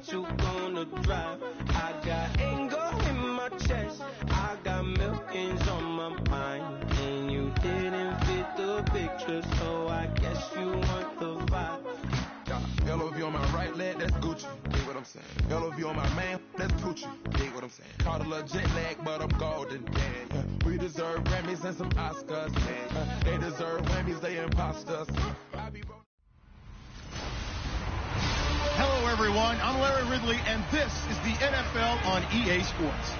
what you gonna drive? I got anger in my chest, I got millions on my mind, and you didn't fit the picture, so I guess you want the vibe. LOV on my right leg, that's Gucci. Dig what I'm saying? LOV on my man, that's Gucci. Dig what I'm saying? Caught a little jet lag, but I'm golden. Yeah. We deserve Grammys and some Oscars. Yeah. They deserve Grammys, they imposters. Hello, everyone. I'm Larry Ridley, and this is the NFL on EA Sports.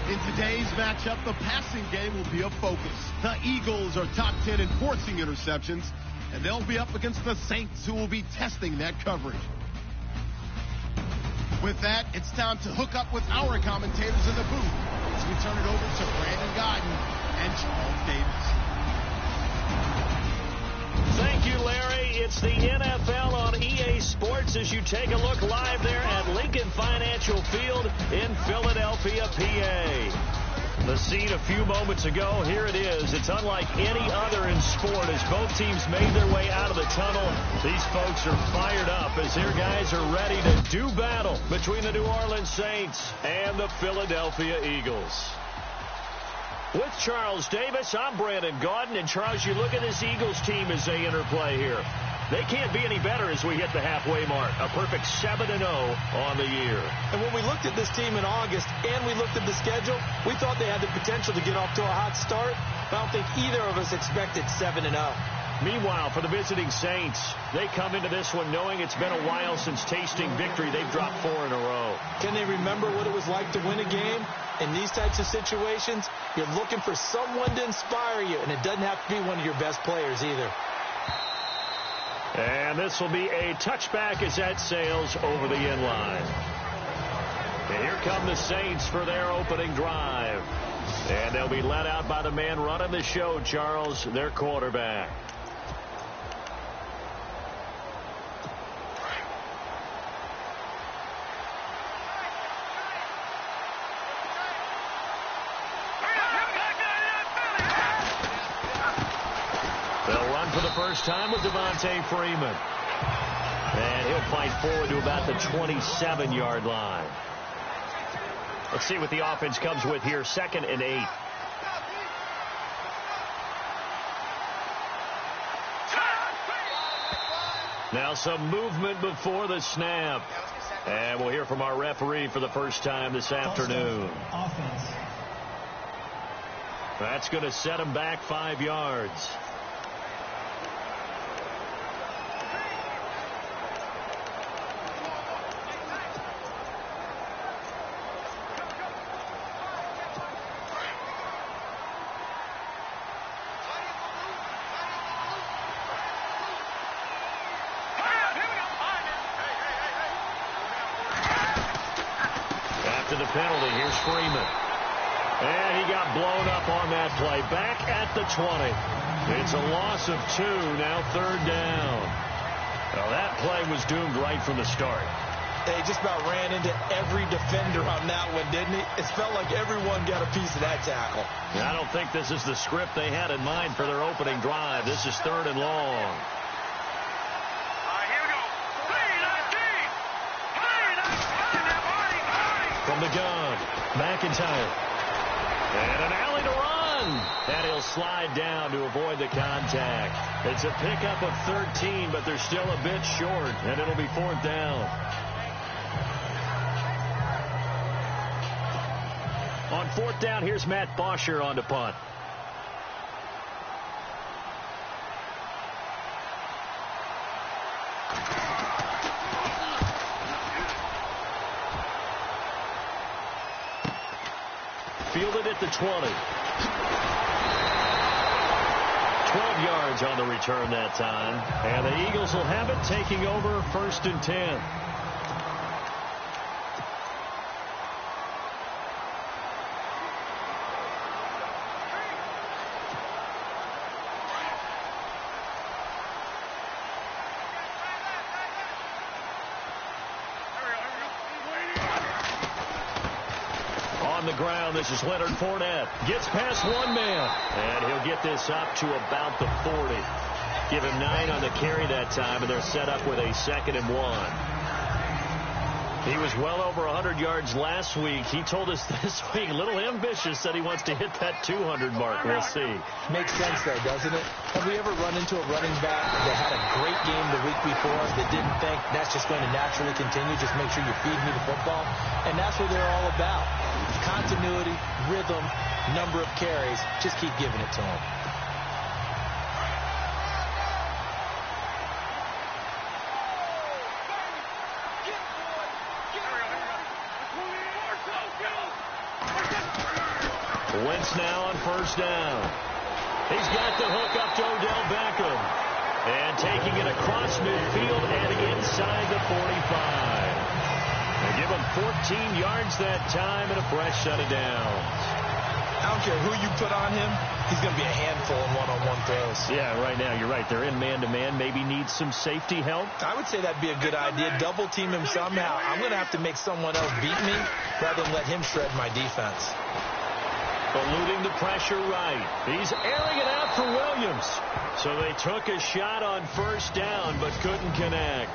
In today's matchup, the passing game will be a focus. The Eagles are top 10 in forcing interceptions, and they'll be up against the Saints, who will be testing that coverage. With that, it's time to hook up with our commentators in the booth as we turn it over to Brandon Godden and Charles Davis. Thank you, Larry. It's the NFL on EA Sports as you take a look live there at Lincoln Financial Field in Philadelphia, PA. The scene a few moments ago, here it is. It's unlike any other in sport as both teams made their way out of the tunnel. These folks are fired up as their guys are ready to do battle between the New Orleans Saints and the Philadelphia Eagles. With Charles Davis, I'm Brandon Gaudin. And, Charles, you look at this Eagles team as they interplay here. They can't be any better as we hit the halfway mark. A perfect 7-0 on the year. And when we looked at this team in August and we looked at the schedule, we thought they had the potential to get off to a hot start. I don't think either of us expected 7-0. Meanwhile, for the visiting Saints, they come into this one knowing it's been a while since tasting victory. They've dropped 4 in a row. Can they remember what it was like to win a game? In these types of situations, you're looking for someone to inspire you, and it doesn't have to be one of your best players either. And this will be a touchback as that sails over the end line. And here come the Saints for their opening drive. And they'll be led out by the man running the show, Charles, their quarterback. For the first time with Devontae Freeman. And he'll fight forward to about the 27-yard line. Let's see what the offense comes with here. 2nd and 8. Now some movement before the snap. And we'll hear from our referee for the first time this afternoon. Offense. That's going to set him back 5 yards. The penalty. Here's Freeman. And he got blown up on that play. Back at the 20. It's a loss of 2. Now 3rd down. Well, that play was doomed right from the start. They just about ran into every defender on that one, didn't he? It felt like everyone got a piece of that tackle. I don't think this is the script they had in mind for their opening drive. This is 3rd and long. From the gun, McIntyre. And an alley to run. And he'll slide down to avoid the contact. It's a pickup of 13, but they're still a bit short, and it'll be 4th down. On 4th down, here's Matt Bosher on to punt. Fielded at the 20. 12 yards on the return that time. And the Eagles will have it, taking over 1st and 10. On the ground, this is Leonard Fournette. Gets past one man. And he'll get this up to about the 40. Give him 9 on the carry that time, and they're set up with a 2nd and 1. He was well over 100 yards last week. He told us this week, a little ambitious, said he wants to hit that 200 mark. We'll see. Makes sense, though, doesn't it? Have we ever run into a running back that had a great game the week before that didn't think that's just going to naturally continue? Just make sure you feed me the football. And that's what they're all about. Continuity, rhythm, number of carries. Just keep giving it to them. Wentz now on first down. He's got the hook up to Odell Beckham. And taking it across midfield and inside the 45. They give him 14 yards that time and a fresh set of downs. I don't care who you put on him. He's going to be a handful in one-on-one throws. Yeah, right now, you're right. They're in man-to-man. Maybe needs some safety help. I would say that'd be a good idea. Double team him somehow. I'm going to have to make someone else beat me rather than let him shred my defense. Eluding the pressure right. He's airing it out for Williams. So they took a shot on first down but couldn't connect.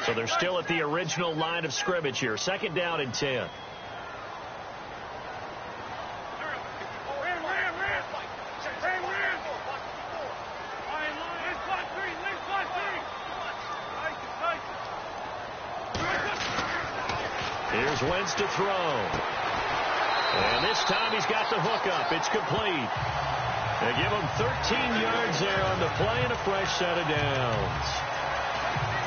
So they're still at the original line of scrimmage here. Second down and 10. Here's Wentz to throw. And this time he's got the hook up. It's complete. They give him 13 yards there on the play and a fresh set of downs.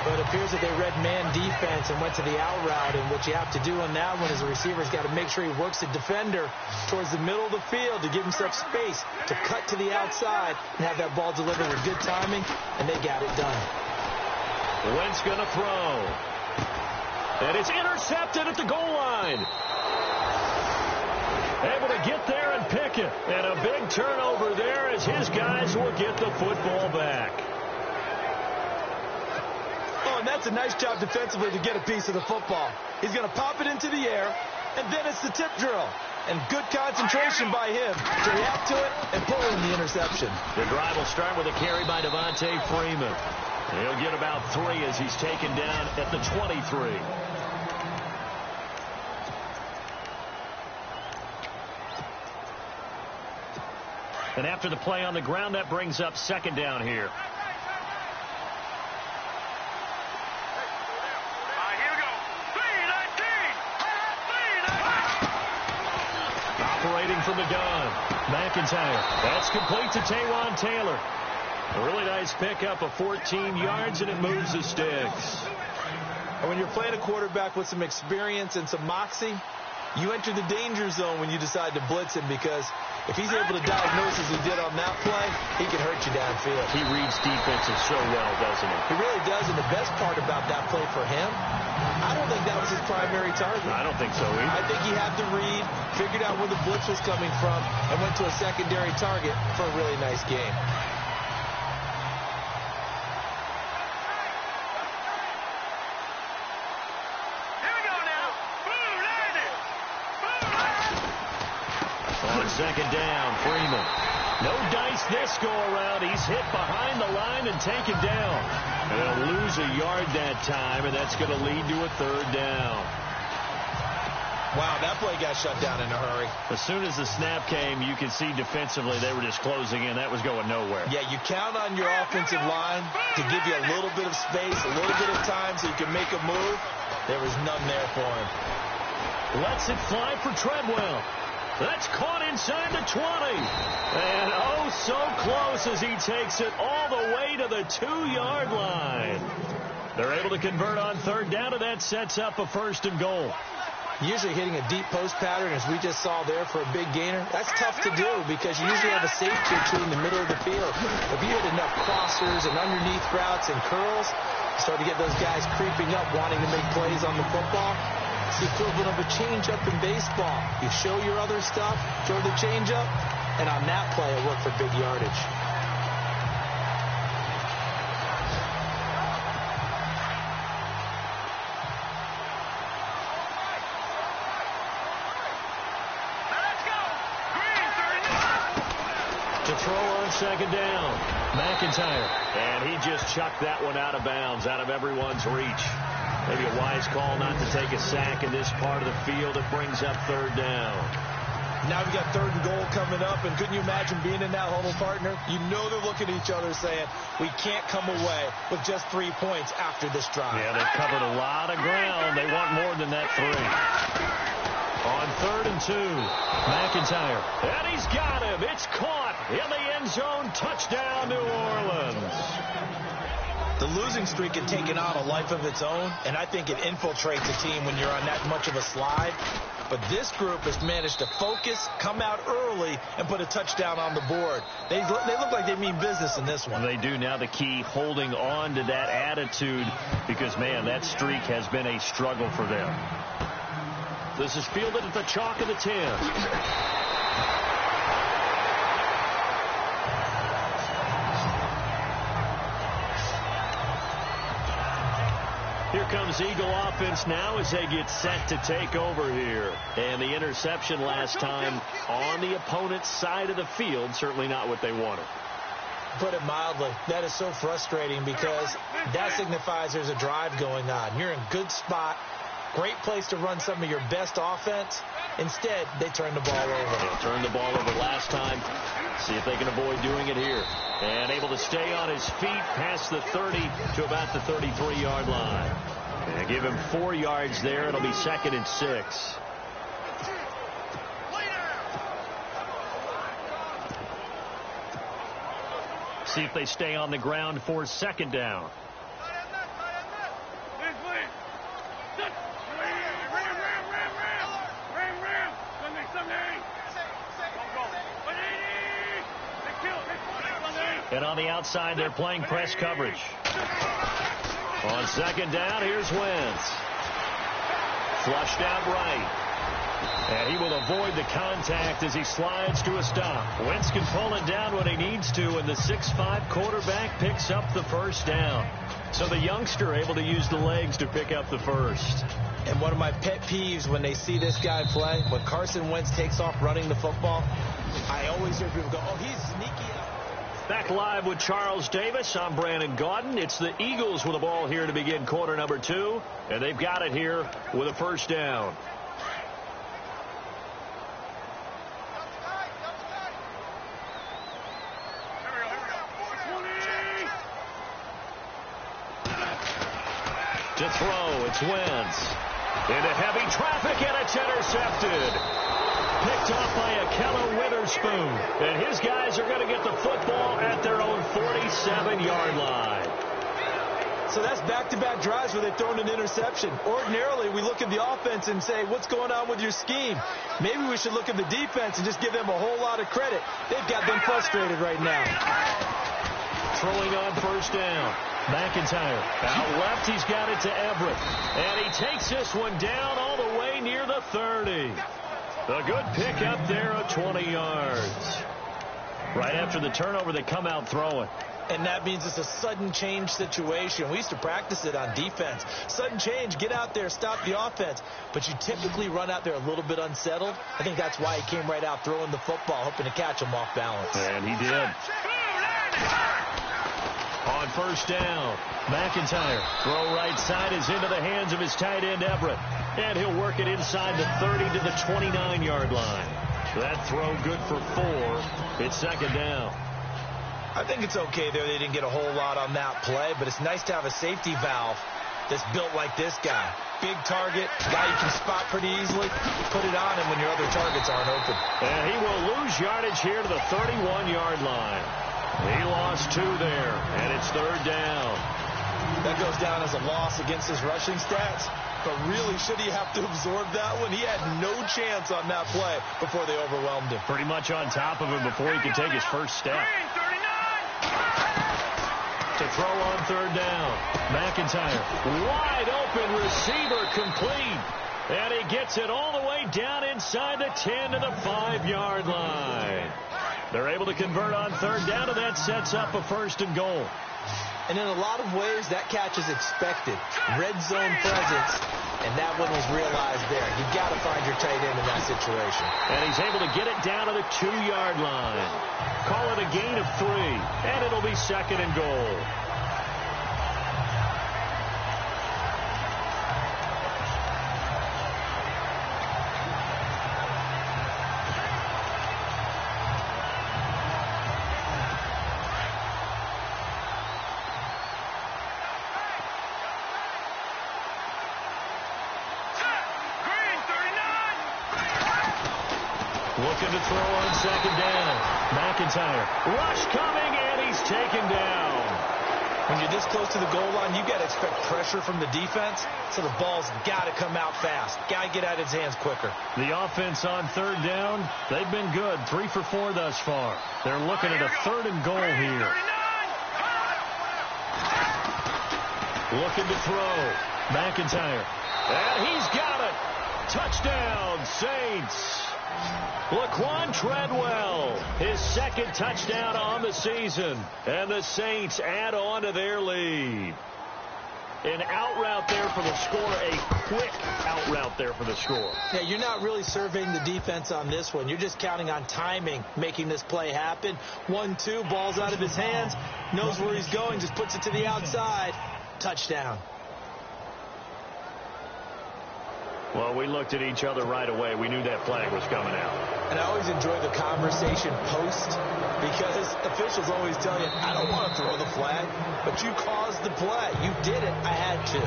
But it appears that they read man defense and went to the out route. And what you have to do on that one is the receiver's got to make sure he works the defender towards the middle of the field to give himself space to cut to the outside and have that ball delivered with good timing, and they got it done. Wentz going to throw. And it's intercepted at the goal line. Able to get there and pick it. And a big turnover there as his guys will get the football back. Oh, and that's a nice job defensively to get a piece of the football. He's going to pop it into the air, and then it's the tip drill. And good concentration by him to react to it and pull in the interception. The drive will start with a carry by Devontae Freeman. He'll get about 3 as he's taken down at the 23. And after the play on the ground, that brings up second down here. Operating from the gun, McIntyre. That's complete to Taywan Taylor. A really nice pickup of 14 yards, and it moves the sticks. And when you're playing a quarterback with some experience and some moxie, you enter the danger zone when you decide to blitz him, because if he's able to diagnose as he did on that play, he can hurt you downfield. He reads defenses so well, doesn't he? He really does, and the best part about that play for him, I don't think that was his primary target. I don't think so either. I think he had the read, figured out where the blitz was coming from, and went to a secondary target for a really nice game. Second down, Freeman. No dice this go-around. He's hit behind the line and taken down. And he'll lose a yard that time, and that's going to lead to a third down. Wow, that play got shut down in a hurry. As soon as the snap came, you could see defensively they were just closing in. That was going nowhere. Yeah, you count on your offensive line to give you a little bit of space, a little bit of time so you can make a move. There was none there for him. Lets it fly for Treadwell. That's caught inside the 20. And oh, so close as he takes it all the way to the 2-yard line. They're able to convert on third down, and that sets up a first and goal. Usually hitting a deep post pattern, as we just saw there for a big gainer, that's tough to do because you usually have a safety or two in the middle of the field. If you hit enough crossers and underneath routes and curls, you start to get those guys creeping up, wanting to make plays on the football. It's the equivalent of a changeup in baseball. You show your other stuff, throw the changeup, and on that play, it worked for big yardage. on second down. McIntyre. And he just chucked that one out of bounds, out of everyone's reach. Maybe a wise call not to take a sack in this part of the field. It brings up third down. Now we got third and goal coming up, and couldn't you imagine being in that huddle, partner? You know they're looking at each other saying, we can't come away with just 3 points after this drive. Yeah, they've covered a lot of ground. They want more than that 3. On third and 2, McIntyre. And he's got him. It's caught in the end zone. Touchdown, New Orleans. The losing streak had taken on a life of its own, and I think it infiltrates a team when you're on that much of a slide. But this group has managed to focus, come out early, and put a touchdown on the board. They look like they mean business in this one. They do. Now the key, holding on to that attitude, because, man, that streak has been a struggle for them. This is fielded at the chalk of the 10. Here comes Eagle offense now as they get set to take over here. And the interception last time on the opponent's side of the field, certainly not what they wanted. Put it mildly, that is so frustrating because that signifies there's a drive going on. You're in a good spot, great place to run some of your best offense. Instead, they turn the ball over. They turned the ball over last time. See if they can avoid doing it here. And able to stay on his feet past the 30 to about the 33-yard line. And give him 4 yards there. It'll be 2nd and 6. See if they stay on the ground for 2nd down. And on the outside, they're playing press coverage. On 2nd down, here's Wentz. Flushed out right. And he will avoid the contact as he slides to a stop. Wentz can pull it down when he needs to, and the 6'5" quarterback picks up the first down. So the youngster able to use the legs to pick up the first. And one of my pet peeves when they see this guy play, when Carson Wentz takes off running the football, I always hear people go, oh, he's sneaky up. Back live with Charles Davis. I'm Brandon Gaudin. It's the Eagles with the ball here to begin quarter number 2. And they've got it here with a first down. To throw, it's Wentz. Into heavy traffic, and it's intercepted. Picked off by Akello Witherspoon. And his guys are going to get the football at their own 47-yard line. So that's back-to-back drives where they've thrown an interception. Ordinarily, we look at the offense and say, what's going on with your scheme? Maybe we should look at the defense and just give them a whole lot of credit. They've got them frustrated right now. Throwing on first down. McIntyre out left. He's got it to Everett. And he takes this one down all the way near the 30. A good pick up there of 20 yards. Right after the turnover, they come out throwing. And that means it's a sudden change situation. We used to practice it on defense. Sudden change, get out there, stop the offense. But you typically run out there a little bit unsettled. I think that's why he came right out throwing the football, hoping to catch him off balance. And he did. On first down, McIntyre. Throw right side is into the hands of his tight end, Everett. And he'll work it inside the 30 to the 29-yard line. That throw good for 4. It's 2nd down. I think it's okay there. They didn't get a whole lot on that play, but it's nice to have a safety valve that's built like this guy. Big target, guy you can spot pretty easily. Put it on him when your other targets aren't open. And he will lose yardage here to the 31-yard line. He lost 2 there, and it's 3rd down. That goes down as a loss against his rushing stats. But really, should he have to absorb that one? He had no chance on that play before they overwhelmed him. Pretty much on top of him before he could take his first step. To throw on 3rd down. McIntyre, wide open receiver, complete. And he gets it all the way down inside the 10 to the 5-yard line. They're able to convert on 3rd down, and that sets up a 1st and goal. And in a lot of ways, that catch is expected. Red zone presence. and that one was realized there. You've got to find your tight end in that situation. And he's able to get it down to the 2-yard line. Call it a gain of 3, and it'll be 2nd and goal. Looking to throw on 2nd down. McIntyre. Rush coming, and he's taken down. When you're this close to the goal line, you've got to expect pressure from the defense, so the ball's got to come out fast. Got to get out of his hands quicker. The offense on 3rd down, they've been good. 3 for 4 thus far. They're looking at a 3rd and goal here. Looking to throw. McIntyre. And he's got it. Touchdown, Saints. Laquan Treadwell, his 2nd touchdown on the season. And the Saints add on to their lead. An out route there for the score, a quick out route there for the score. Yeah, you're not really surveying the defense on this one. You're just counting on timing, making this play happen. 1-2, ball's out of his hands, knows where he's going, just puts it to the outside. Touchdown. Well, we looked at each other right away. We knew that flag was coming out. And I always enjoy the conversation post because officials always tell you, I don't want to throw the flag, but you caused the play. You did it. I had to.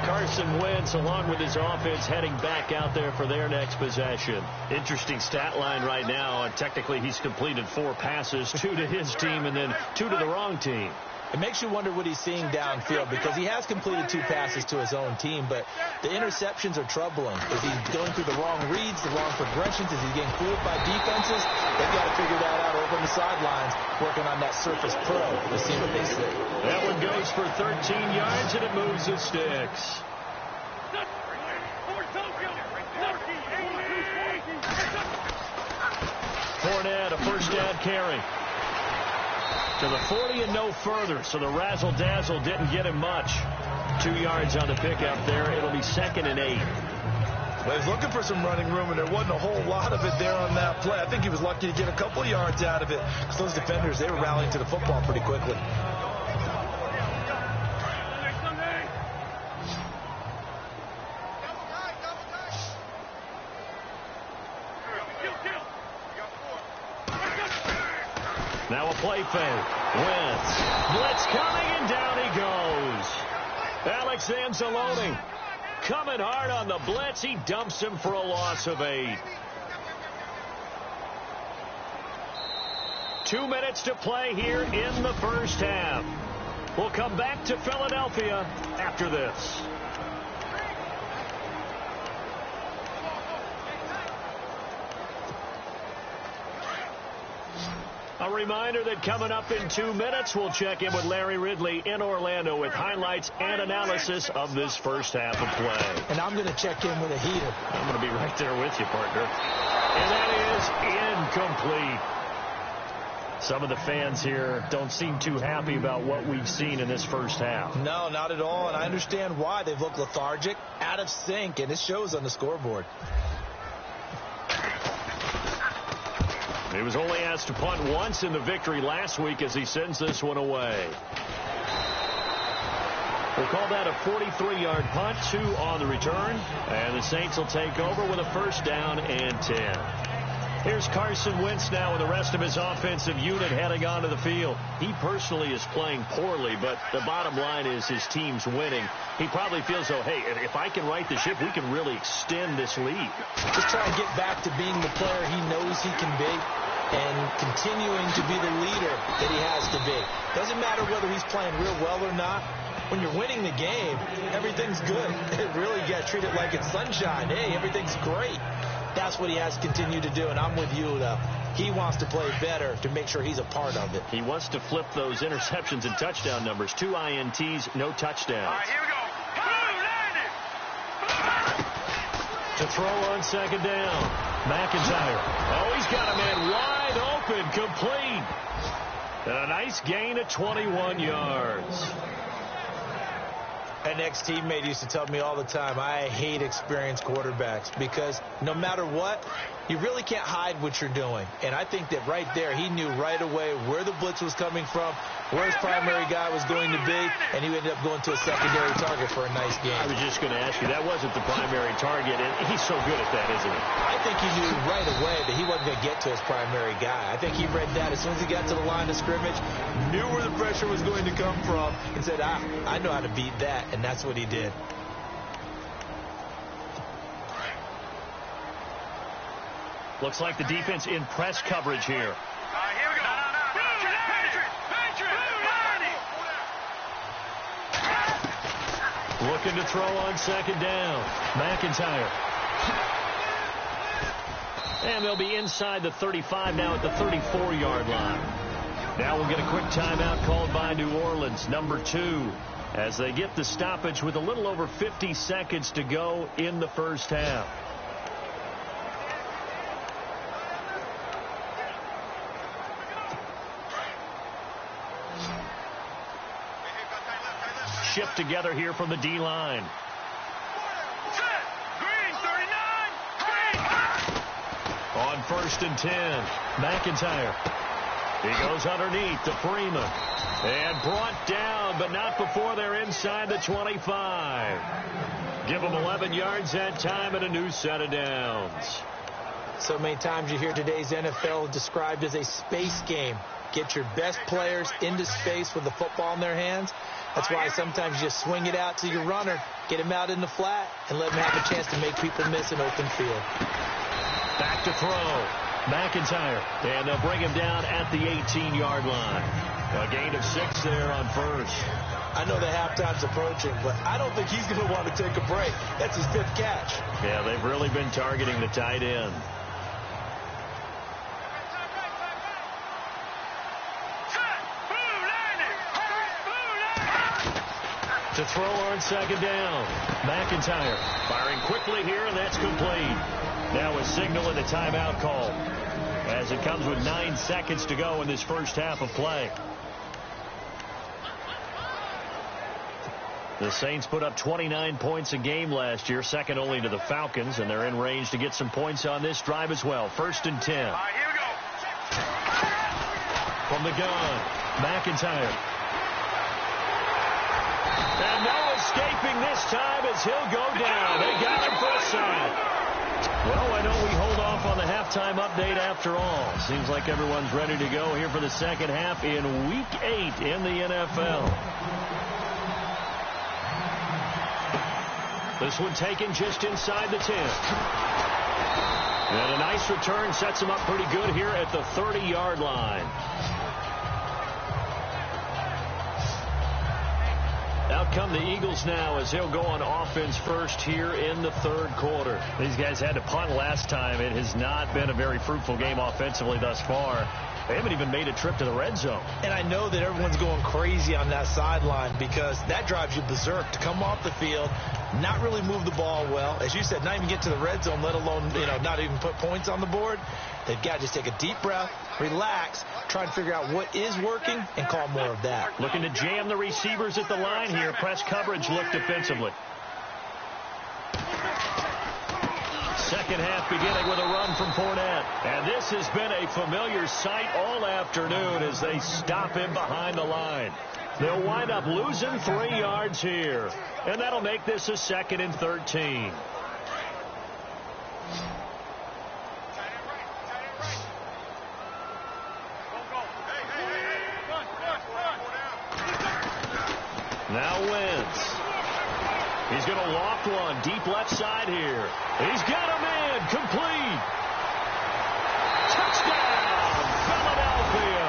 Carson Wentz, along with his offense, heading back out there for their next possession. Interesting stat line right now. Technically, he's completed 4 passes, 2 to his team and then 2 to the wrong team. It makes you wonder what he's seeing downfield because he has completed 2 passes to his own team, but the interceptions are troubling. Is he going through the wrong reads, the wrong progressions? Is he getting fooled by defenses? They've got to figure that out over on the sidelines, working on that Surface Pro to see what they see. That one goes for 13 yards, and it moves the sticks. Fournette, a 1st down carry. To the 40 and no further, so the razzle-dazzle didn't get him much. 2 yards on the pickup there. It'll be 2nd and 8. Well, he's looking for some running room, and there wasn't a whole lot of it there on that play. I think he was lucky to get a couple yards out of it because those defenders, they were rallying to the football pretty quickly. Now a play fake. Wentz. Blitz coming, and down he goes. Alex Anzalone coming hard on the blitz. He dumps him for a loss of 8. 2 minutes to play here in the first half. We'll come back to Philadelphia after this. A reminder that coming up in 2 minutes, we'll check in with Larry Ridley in Orlando with highlights and analysis of this first half of play. And I'm going to check in with a heater. I'm going to be right there with you, partner. And that is incomplete. Some of the fans here don't seem too happy about what we've seen in this first half. No, not at all, and I understand why. They've looked lethargic, out of sync, and it shows on the scoreboard. He was only asked to punt once in the victory last week as he sends this one away. We'll call that a 43-yard punt, 2 on the return, and the Saints will take over with a 1st down and 10. Here's Carson Wentz now with the rest of his offensive unit heading onto the field. He personally is playing poorly, but the bottom line is his team's winning. He probably feels, oh, hey, if I can right the ship, we can really extend this lead. Just try and get back to being the player he knows he can be and continuing to be the leader that he has to be. Doesn't matter whether he's playing real well or not. When you're winning the game, everything's good. Really, you got to treat it like it's sunshine. Hey, everything's great. That's what he has to continue to do, and I'm with you, though. He wants to play better to make sure he's a part of it. He wants to flip those interceptions and touchdown numbers. 2 INTs, no touchdowns. All right, here we go. To throw on 2nd down. McIntyre. Oh, he's got a man wide open, complete. And a nice gain of 21 yards. An ex-teammate used to tell me all the time, I hate experienced quarterbacks because no matter what, you really can't hide what you're doing. And I think that right there, he knew right away where the blitz was coming from, where his primary guy was going to be, and he ended up going to a secondary target for a nice game. I was just going to ask you, that wasn't the primary target, and he's so good at that, isn't he? I think he knew right away that he wasn't going to get to his primary guy. I think he read that as soon as he got to the line of scrimmage, knew where the pressure was going to come from, and said, I know how to beat that, and that's what he did. Looks like the defense in press coverage here. Here we go. Looking to throw on second down. McIntyre. And they'll be inside the 35 now at the 34-yard line. Now we'll get a quick timeout called by New Orleans, number 2, as they get the stoppage with a little over 50 seconds to go in the first half. Shift together here from the D-line. On 1st and 10, McIntyre. He goes underneath to Freeman. And brought down, but not before they're inside the 25. Give them 11 yards that time and a new set of downs. So many times you hear today's NFL described as a space game. Get your best players into space with the football in their hands. That's why sometimes you just swing it out to your runner, get him out in the flat, and let him have a chance to make people miss an open field. Back to throw. McIntyre. And they'll bring him down at the 18-yard line. A gain of 6 there on first. I know that halftime's approaching, but I don't think he's going to want to take a break. That's his 5th catch. Yeah, they've really been targeting the tight end. To throw on second down. McIntyre firing quickly here, and that's complete. Now a signal and a timeout call as it comes with 9 seconds to go in this first half of play. The Saints put up 29 points a game last year, second only to the Falcons, and they're in range to get some points on this drive as well. 1st and 10. Here we go. From the gun, McIntyre. And no escaping this time as he'll go down. They got him for a sack. Well, why don't we hold off on the halftime update after all? Seems like everyone's ready to go here for the second half in Week 8 in the NFL. This one taken just inside the 10. And a nice return sets him up pretty good here at the 30-yard line. Out come the Eagles now as he'll go on offense first here in the 3rd quarter. These guys had to punt last time. It has not been a very fruitful game offensively thus far. They haven't even made a trip to the red zone. And I know that everyone's going crazy on that sideline because that drives you berserk to come off the field, not really move the ball well. As you said, not even get to the red zone, let alone, not even put points on the board. They've got to just take a deep breath, relax, try and figure out what is working, and call more of that. Looking to jam the receivers at the line here. Press coverage look defensively. Second half beginning with a run from Fournette. And this has been a familiar sight all afternoon as they stop him behind the line. They'll wind up losing 3 yards here. And that'll make this a 2nd and 13. Now Wentz. He's going to loft one deep left side here. He's got a man complete. Touchdown, Philadelphia.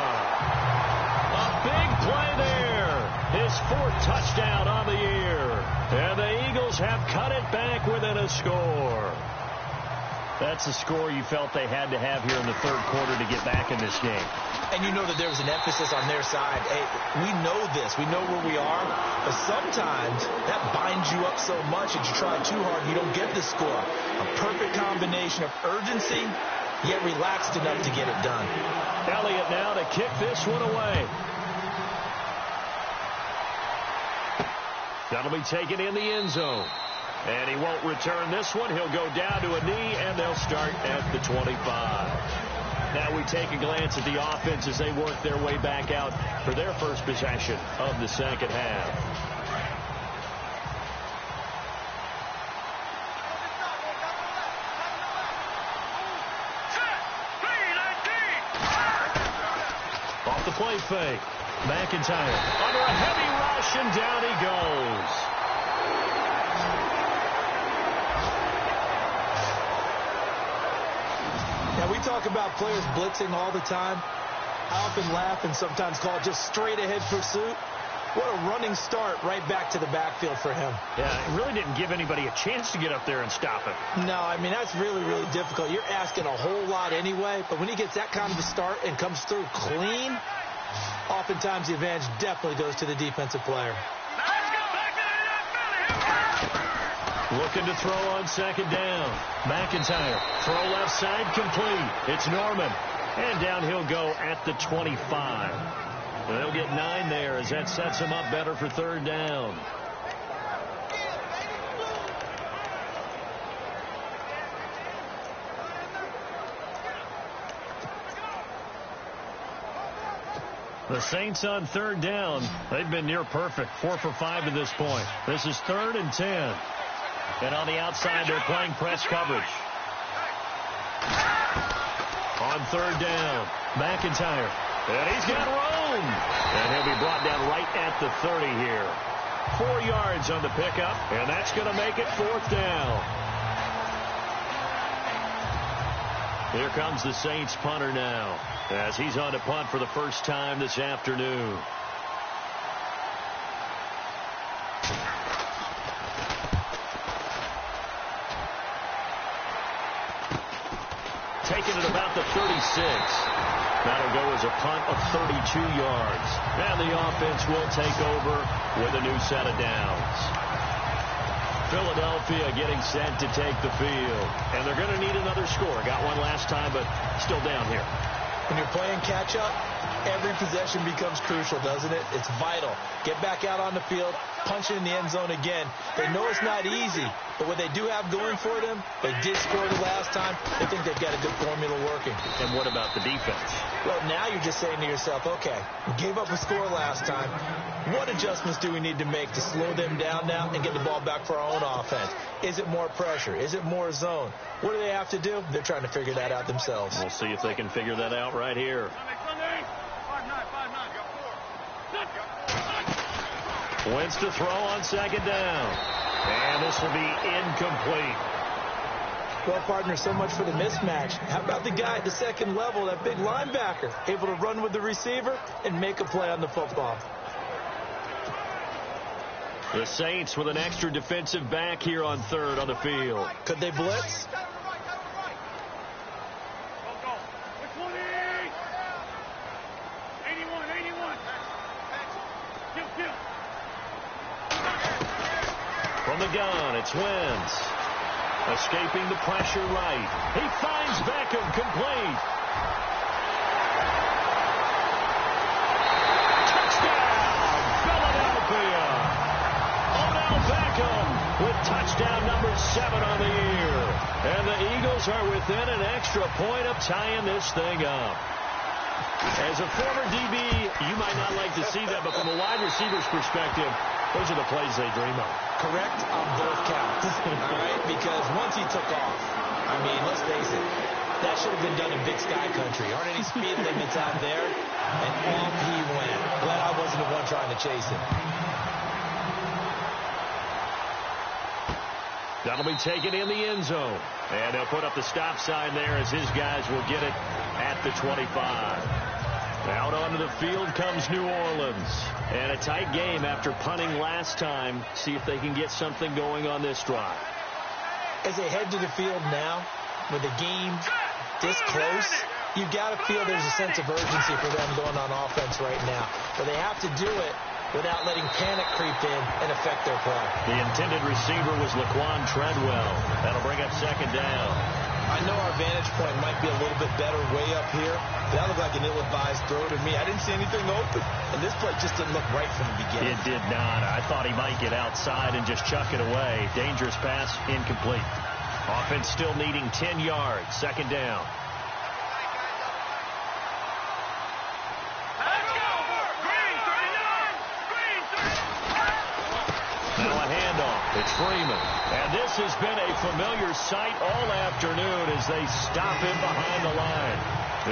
A big play there. His 4th touchdown on the year. And the Eagles have cut it back within a score. That's the score you felt they had to have here in the 3rd quarter to get back in this game. And you know that there was an emphasis on their side. Hey, we know this. We know where we are. But sometimes that binds you up so much that you try too hard, you don't get the score. A perfect combination of urgency, yet relaxed enough to get it done. Elliott now to kick this one away. That'll be taken in the end zone. And he won't return this one. He'll go down to a knee, and they'll start at the 25. Now we take a glance at the offense as they work their way back out for their first possession of the second half. Off the play fake. McIntyre under a heavy rush, and down he goes. Now, we talk about players blitzing all the time. I often laugh and sometimes call it just straight-ahead pursuit. What a running start right back to the backfield for him. Yeah, it really didn't give anybody a chance to get up there and stop it. No, I mean, that's really, really difficult. You're asking a whole lot anyway, but when he gets that kind of a start and comes through clean, oftentimes the advantage definitely goes to the defensive player. Looking to throw on second down. McIntyre, throw left side, complete. It's Norman. And down he'll go at the 25. They'll get 9 there as that sets him up better for third down. The Saints on third down. They've been near perfect. 4 for 5 to this point. This is 3rd and 10. And on the outside, they're playing press coverage. On third down, McIntyre. And he's got room. And he'll be brought down right at the 30 here. 4 yards on the pickup, and that's going to make it 4th down. Here comes the Saints punter now, as he's on to punt for the first time this afternoon. Taking it about the 36. That'll go as a punt of 32 yards. And the offense will take over with a new set of downs. Philadelphia getting set to take the field. And they're going to need another score. Got one last time, but still down here. When you're playing catch-up, every possession becomes crucial, doesn't it? It's vital. Get back out on the field, punch it in the end zone again. They know it's not easy, but what they do have going for them, they did score the last time. They think they've got a good formula working. And what about the defense? Well, now you're just saying to yourself, okay, we gave up a score last time. What adjustments do we need to make to slow them down now and get the ball back for our own offense? Is it more pressure? Is it more zone? What do they have to do? They're trying to figure that out themselves. We'll see if they can figure that out right here. Wentz to throw on second down. And this will be incomplete. Well, partner, so much for the mismatch. How about the guy at the second level, that big linebacker, able to run with the receiver and make a play on the football? The Saints with an extra defensive back here on third on the field. Could they blitz? From the gun, it's Wentz. Escaping the pressure right. He finds Beckham complete. Touchdown, Philadelphia. Odell Beckham with touchdown number 7 on the year. And the Eagles are within an extra point of tying this thing up. As a former DB, you might not like to see that, but from a wide receiver's perspective, those are the plays they dream of. Correct on both counts. All right? Because once he took off, I mean, let's face it, that should have been done in Big Sky Country. Aren't any speed limits out there? And off he went. Glad I wasn't the one trying to chase him. That'll be taken in the end zone. And they'll put up the stop sign there as his guys will get it at the 25. Out onto the field comes New Orleans. And a tight game after punting last time. See if they can get something going on this drive. As they head to the field now, with the game this close, you've got to feel there's a sense of urgency for them going on offense right now. But they have to do it without letting panic creep in and affect their play. The intended receiver was Laquan Treadwell. That'll bring up second down. I know our vantage point might be a little bit better way up here. That looked like an ill-advised throw to me. I didn't see anything open. And this play just didn't look right from the beginning. It did not. I thought he might get outside and just chuck it away. Dangerous pass, incomplete. Offense still needing 10 yards. Second down. Now a handoff. It's Freeman. And this has been a familiar sight all afternoon as they stop him behind the line.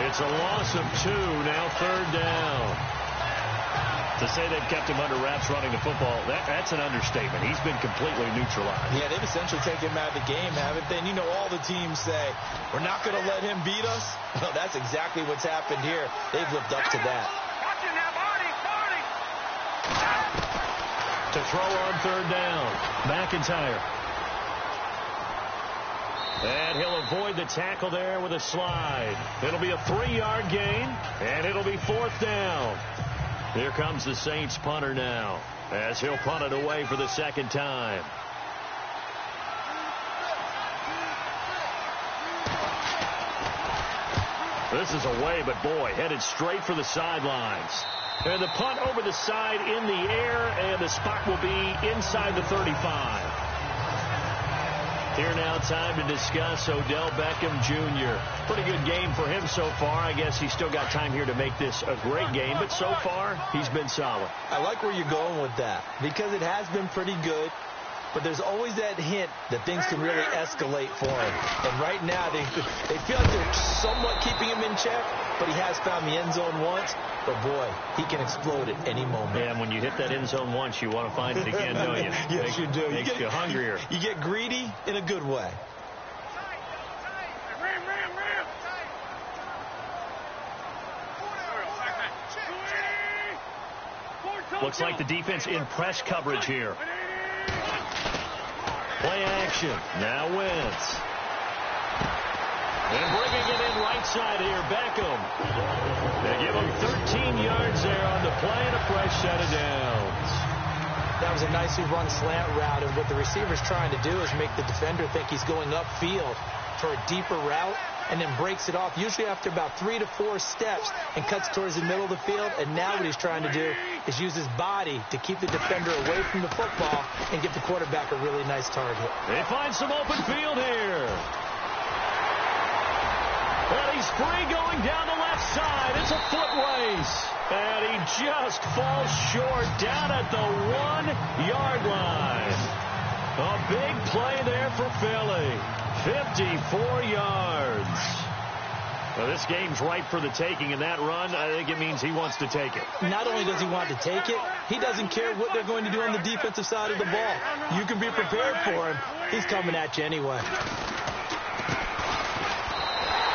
It's a loss of 2, now third down. To say they've kept him under wraps running the football, that's an understatement. He's been completely neutralized. Yeah, they've essentially taken him out of the game, haven't they? And you know, all the teams say, we're not going to let him beat us. Well, that's exactly what's happened here. They've lived up to that. To throw on third down, McIntyre. And he'll avoid the tackle there with a slide. It'll be a 3-yard gain, and it'll be fourth down. Here comes the Saints punter now, as he'll punt it away for the second time. This is away, but boy, headed straight for the sidelines. And the punt over the side in the air, and the spot will be inside the 35. Here now, time to discuss Odell Beckham Jr. Pretty good game for him so far. I guess he's still got time here to make this a great game, but so far, he's been solid. I like where you're going with that, because it has been pretty good. But there's always that hint that things can really escalate for him. And right now, they feel like they're somewhat keeping him in check, but he has found the end zone once. But, boy, he can explode at any moment. Yeah, and when you hit that end zone once, you want to find it again, don't you? Yes, you do. Makes you hungrier. You get greedy in a good way. Looks like the defense in press coverage here. Play action. Now Wentz. And bringing it in right side here, Beckham. They give him 13 yards there on the play and a fresh set of downs. That was a nicely run slant route, and what the receiver's trying to do is make the defender think he's going upfield for a deeper route, and then breaks it off, usually after about 3 to 4 steps, and cuts towards the middle of the field. And now what he's trying to do is use his body to keep the defender away from the football and give the quarterback a really nice target. They find some open field here. And he's free going down the left side. It's a foot race. And he just falls short down at the 1-yard line. A big play there for Philly. 54 yards. Well, this game's ripe for the taking, and that run, I think it means he wants to take it. Not only does he want to take it, he doesn't care what they're going to do on the defensive side of the ball. You can be prepared for him. He's coming at you anyway.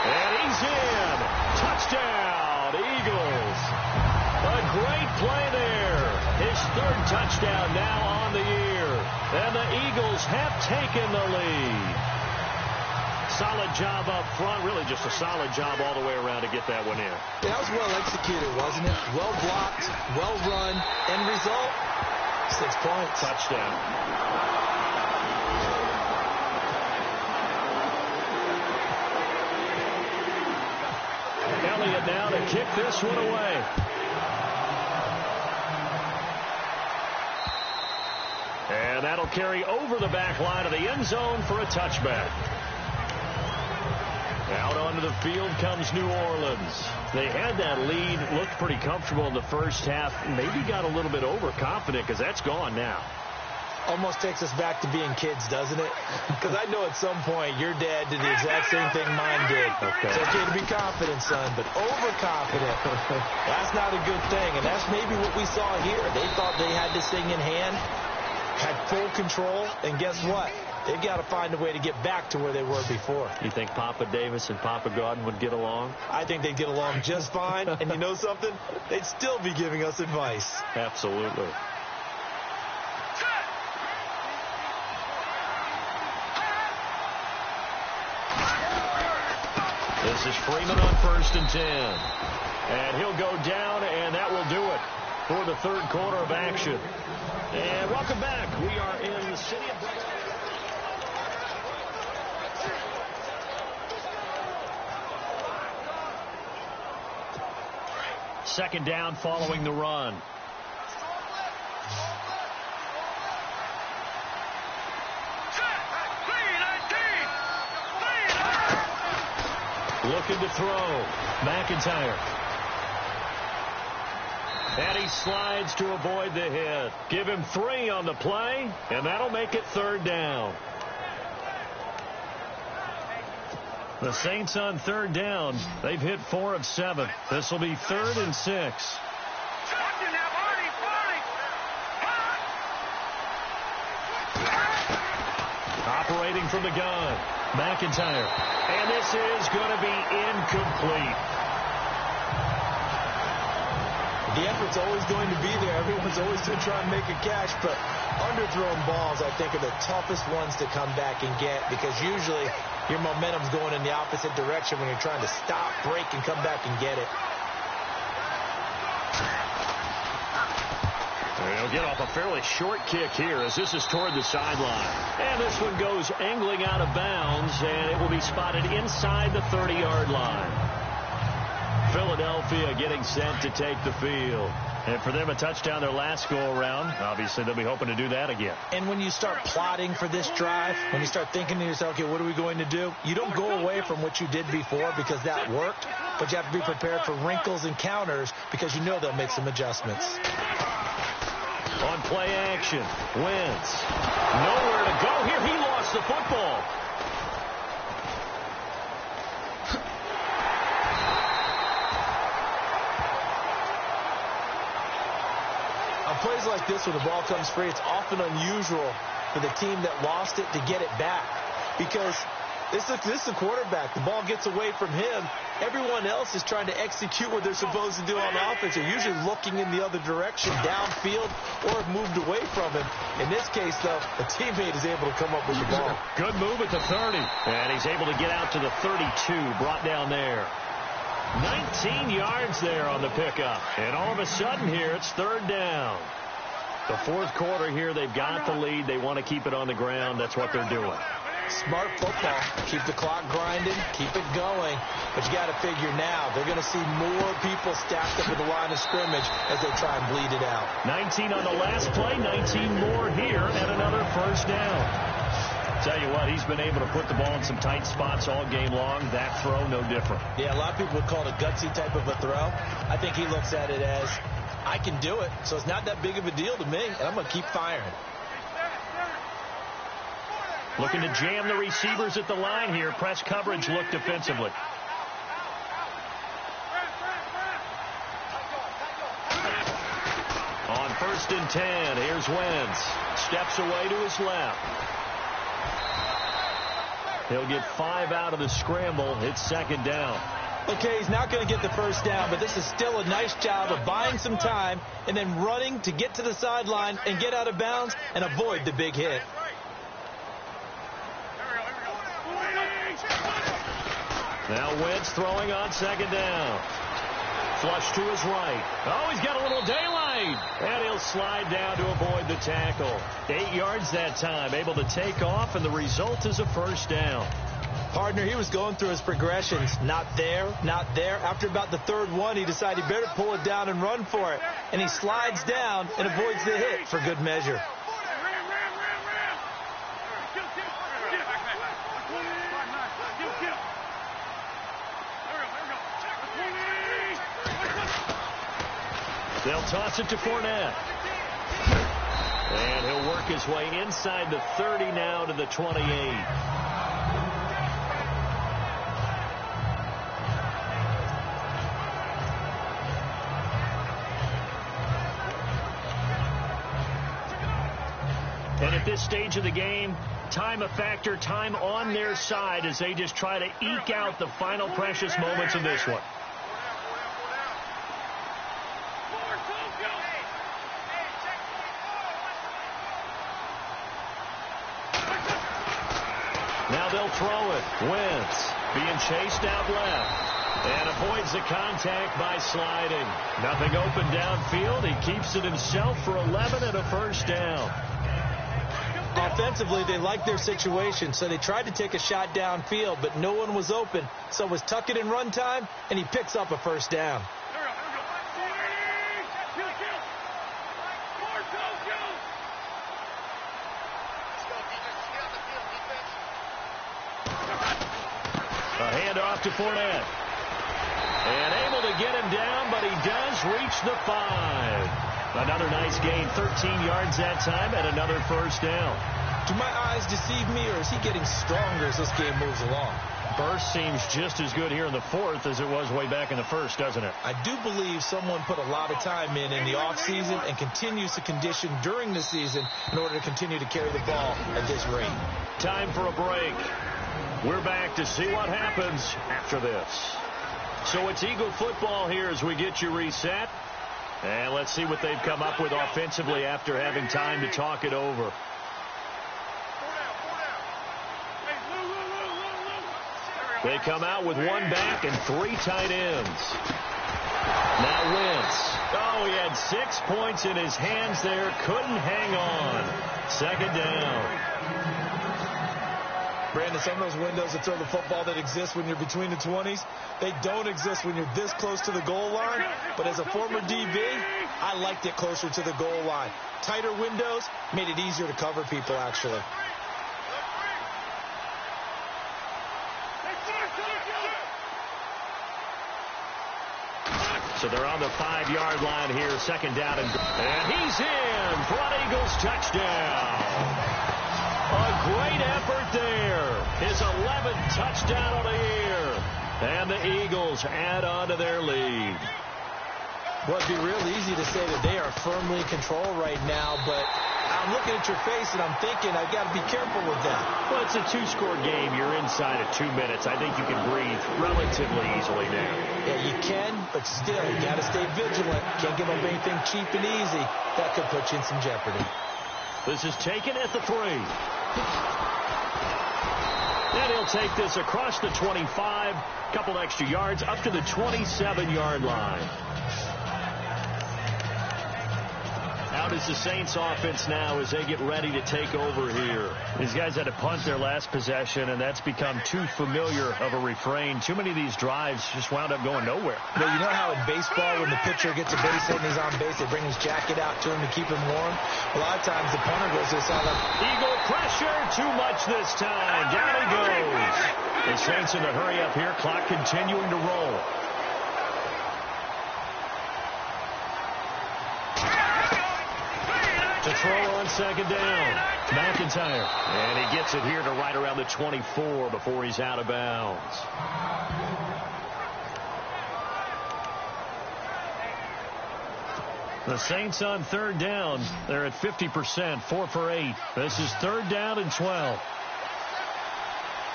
And he's in. Touchdown, Eagles. A great play there. His third touchdown now on the year. And the Eagles have taken the lead. Solid job up front. Really just a solid job all the way around to get that one in. Yeah, that was well executed, wasn't it? Well blocked, well run. End result, 6 points. Touchdown. Elliott now to kick this one away. And that'll carry over the back line of the end zone for a touchback. Out onto the field comes New Orleans. They had that lead, looked pretty comfortable in the first half, maybe got a little bit overconfident because that's gone now. Almost takes us back to being kids, doesn't it? Because I know at some point your dad did the exact same thing mine did. Okay. It's okay to be confident, son, but overconfident, that's not a good thing. And that's maybe what we saw here. They thought they had this thing in hand, had full control, and guess what? They've got to find a way to get back to where they were before. You think Papa Davis and Papa Godin would get along? I think they'd get along just fine. And you know something? They'd still be giving us advice. Absolutely. This is Freeman on 1st and 10. And he'll go down, and that will do it for the third quarter of action. And welcome back. We are in the city of Brooklyn. second down following the run. Looking to throw. McIntyre. And he slides to avoid the hit. Give him 3 on the play, and that'll make it third down. The Saints on third down. They've hit 4 of 7. This will be 3rd and 6. Operating from the gun. McIntyre. And this is going to be incomplete. The effort's always going to be there. Everyone's always going to try and make a catch, but underthrown balls, I think, are the toughest ones to come back and get because usually your momentum's going in the opposite direction when you're trying to stop, break, and come back and get it. They'll get off a fairly short kick here as this is toward the sideline. And this one goes angling out of bounds, and it will be spotted inside the 30-yard line. Philadelphia getting set to take the field. And for them, a touchdown their last go-around. Obviously, they'll be hoping to do that again. And when you start plotting for this drive, when you start thinking to yourself, okay, what are we going to do? You don't go away from what you did before because that worked, but you have to be prepared for wrinkles and counters because you know they'll make some adjustments. On play action, Wentz. Nowhere to go here. He lost the football. On plays like this, when the ball comes free, it's often unusual for the team that lost it to get it back because this is the quarterback. The ball gets away from him. Everyone else is trying to execute what they're supposed to do on offense. They're usually looking in the other direction, downfield, or have moved away from him. In this case, though, a teammate is able to come up with the ball. Good move at the 30. And he's able to get out to the 32, brought down there. 19 yards there on the pickup. And all of a sudden here, it's third down. The fourth quarter here, they've got the lead. They want to keep it on the ground. That's what they're doing. Smart football. Keep the clock grinding. Keep it going. But you got to figure now they're going to see more people stacked up at the line of scrimmage as they try and bleed it out. 19 on the last play. 19 more here and another first down. Tell you what, he's been able to put the ball in some tight spots all game long. That throw, no different. Yeah, a lot of people would call it a gutsy type of a throw. I think he looks at it as, I can do it, so it's not that big of a deal to me, and I'm going to keep firing. Looking to jam the receivers at the line here. Press coverage look defensively. On 1st and 10, here's Wentz. Steps away to his left. He'll get 5 out of the scramble. It's second down. Okay, he's not going to get the first down, but this is still a nice job of buying some time and then running to get to the sideline and get out of bounds and avoid the big hit. Now Wentz throwing on second down. Flush to his right. Oh, he's got a little daylight. And he'll slide down to avoid the tackle. 8 yards that time. Able to take off, and the result is a first down. Partner, he was going through his progressions. Not there, not there. After about the third one, he decided he better pull it down and run for it. And he slides down and avoids the hit for good measure. They'll toss it to Fournette. And he'll work his way inside the 30 now to the 28. And at this stage of the game, time a factor, time on their side as they just try to eke out the final precious moments of this one. Now they'll throw it. Wentz being chased out left and avoids the contact by sliding. Nothing open downfield. He keeps it himself for 11 and a first down. Offensively, they like their situation, so they tried to take a shot downfield, but no one was open. So it was tuck it in run time, and he picks up a first down. off to Fournette. And able to get him down, but he does reach the 5. Another nice gain, 13 yards that time, and another first down. Do my eyes deceive me, or is he getting stronger as this game moves along? Burst seems just as good here in the fourth as it was way back in the first, doesn't it? I do believe someone put a lot of time in the offseason and continues to condition during the season in order to continue to carry the ball at this rate. Time for a break. We're back to see what happens after this. So it's Eagle football here as we get you reset. And let's see what they've come up with offensively after having time to talk it over. They come out with one back and 3 tight ends. Now Wentz. Oh, he had 6 points in his hands there. Couldn't hang on. Second down. Brandon, some of those windows to throw the football that exist when you're between the 20s, they don't exist when you're this close to the goal line. But as a former DB, I liked it closer to the goal line. Tighter windows made it easier to cover people, actually. So they're on the 5-yard line here, second down. And he's in for an Eagles touchdown. A great effort there. His 11th touchdown on the year. And the Eagles add on to their lead. Well, it'd be real easy to say that they are firmly in control right now, but I'm looking at your face and I'm thinking I've got to be careful with that. Well, it's a 2-score game. You're inside of 2 minutes. I think you can breathe relatively easily now. Yeah, you can, but still, you got to stay vigilant. Can't give up anything cheap and easy. That could put you in some jeopardy. This is taken at the 3. And he'll take this across the 25, couple extra yards, up to the 27-yard line. Out is the Saints offense now as they get ready to take over here. These guys had to punt their last possession, and that's become too familiar of a refrain. Too many of these drives just wound up going nowhere. Well, you know how in baseball when the pitcher gets a base hit and he's on base, they bring his jacket out to him to keep him warm? A lot of times the punter goes to this on them. Eagle pressure, too much this time. Down he goes. The Saints in a hurry up here, clock continuing to roll. To throw on second down. McIntyre. And he gets it here to right around the 24 before he's out of bounds. The Saints on third down. They're at 50%, 4 for 8. This is third down and 12.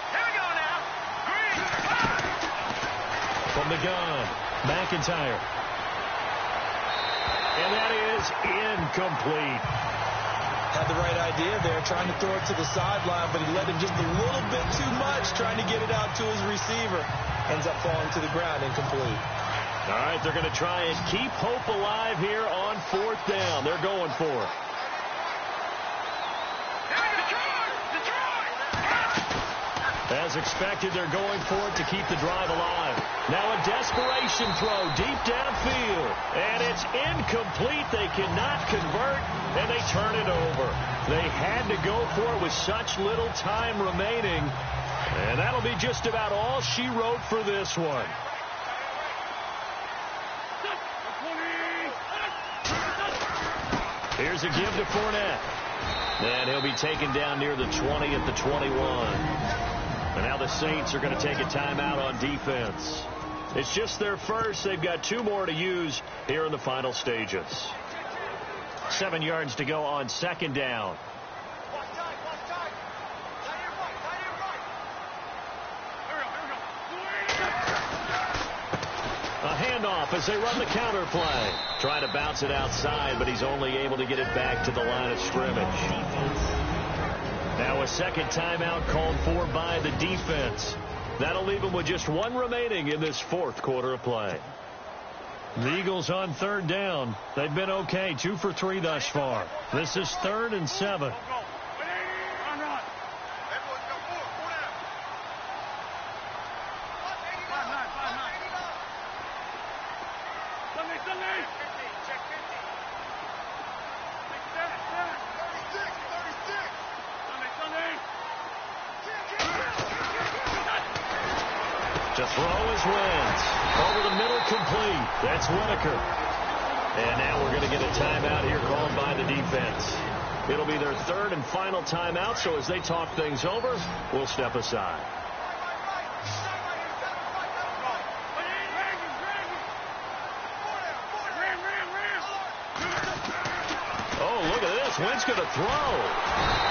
Here we go now. From the gun, McIntyre. And that is incomplete. Had the right idea there, trying to throw it to the sideline, but he let him just a little bit too much, trying to get it out to his receiver. Ends up falling to the ground, incomplete. All right, they're going to try and keep hope alive here on fourth down. They're going for it. As expected, they're going for it to keep the drive alive. Now a desperation throw deep downfield. And it's incomplete. They cannot convert, and they turn it over. They had to go for it with such little time remaining. And that'll be just about all she wrote for this one. Here's a give to Fournette. And he'll be taken down near the 20 at the 21. And now the Saints are going to take a timeout on defense. It's just their first. They've got 2 more to use here in the final stages. 7 yards to go on second down. A handoff as they run the counter play. Trying to bounce it outside, but he's only able to get it back to the line of scrimmage. Now a second timeout called for by the defense. That'll leave them with just 1 remaining in this fourth quarter of play. The Eagles on third down. They've been okay, 2 for 3 thus far. This is 3rd and 7. To throw is Wentz. Over the middle, complete. That's Whitaker. And now we're going to get a timeout here called by the defense. It'll be their third and final timeout, so as they talk things over, we'll step aside. Oh, look at this. Wentz going to throw.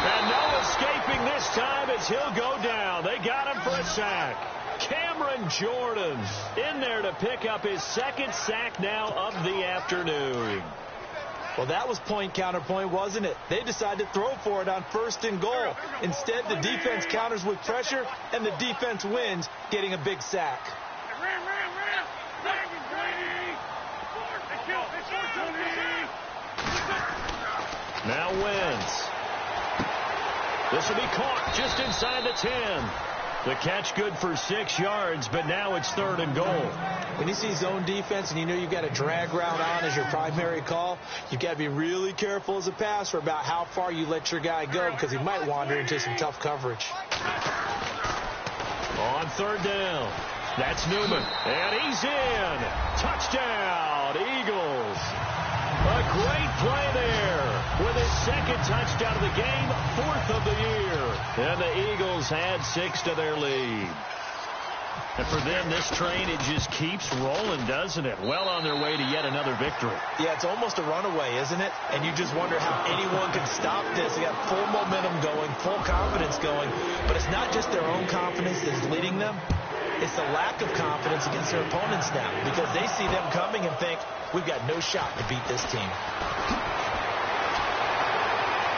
And no escaping this time as he'll go down. They got him for a sack. Cameron Jordan in there to pick up his second sack now of the afternoon. Well, that was point counterpoint, wasn't it? They decided to throw for it on 1st and goal. Instead, the defense counters with pressure, and the defense wins, getting a big sack. Now Wentz. This will be caught just inside the 10. The catch good for 6 yards, but now it's 3rd and goal. When you see zone defense and you know you've got a drag route on as your primary call, you've got to be really careful as a passer about how far you let your guy go because he might wander into some tough coverage. On 3rd down, that's Newman, and he's in. Touchdown, Eagles. A great play there with his second touchdown of the game, 4th of the year. And the Eagles add 6 to their lead. And for them, this train, it just keeps rolling, doesn't it? Well on their way to yet another victory. Yeah, it's almost a runaway, isn't it? And you just wonder how anyone can stop this. They got full momentum going, full confidence going. But it's not just their own confidence that's leading them. It's the lack of confidence against their opponents now because they see them coming and think, we've got no shot to beat this team.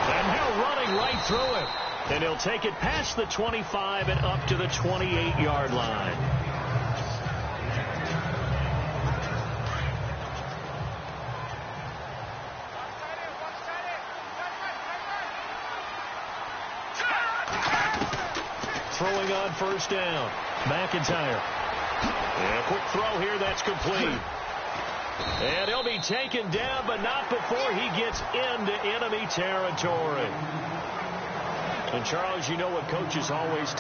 And now running right through it. And he'll take it past the 25 and up to the 28-yard line. Throwing on 1st down. McIntyre. And a quick throw here, that's complete. And he'll be taken down, but not before he gets into enemy territory. And, Charles, you know what coaches always